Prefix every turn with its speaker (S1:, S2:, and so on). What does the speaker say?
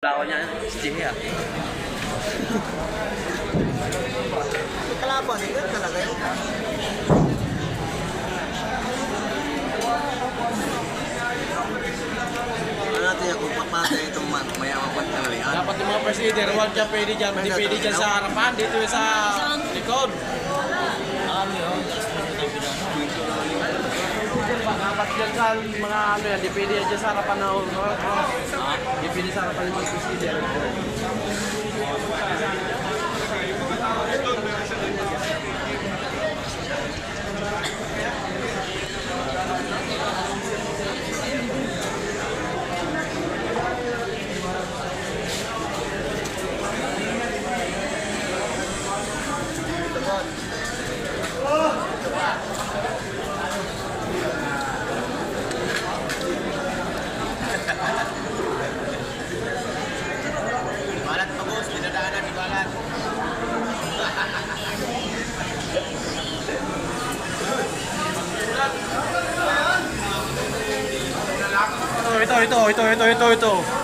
S1: Lawan niya, si Jimmy ah.
S2: Kalaban, yun talaga yun. Ano natin yung kung papatay itong mayamang pagkakalian?
S1: Dapat yung mga first leader, huwag dyan pwede dyan. Hindi pwede dyan sa harapan, dito yung sa likod. Dapat dyan sa mga ano yan, hindi pwede dyan sa harapan na hindi pwede sa harapan yung mga first leader.
S2: Balat bagus, dinadaanan di balat.
S1: Ito.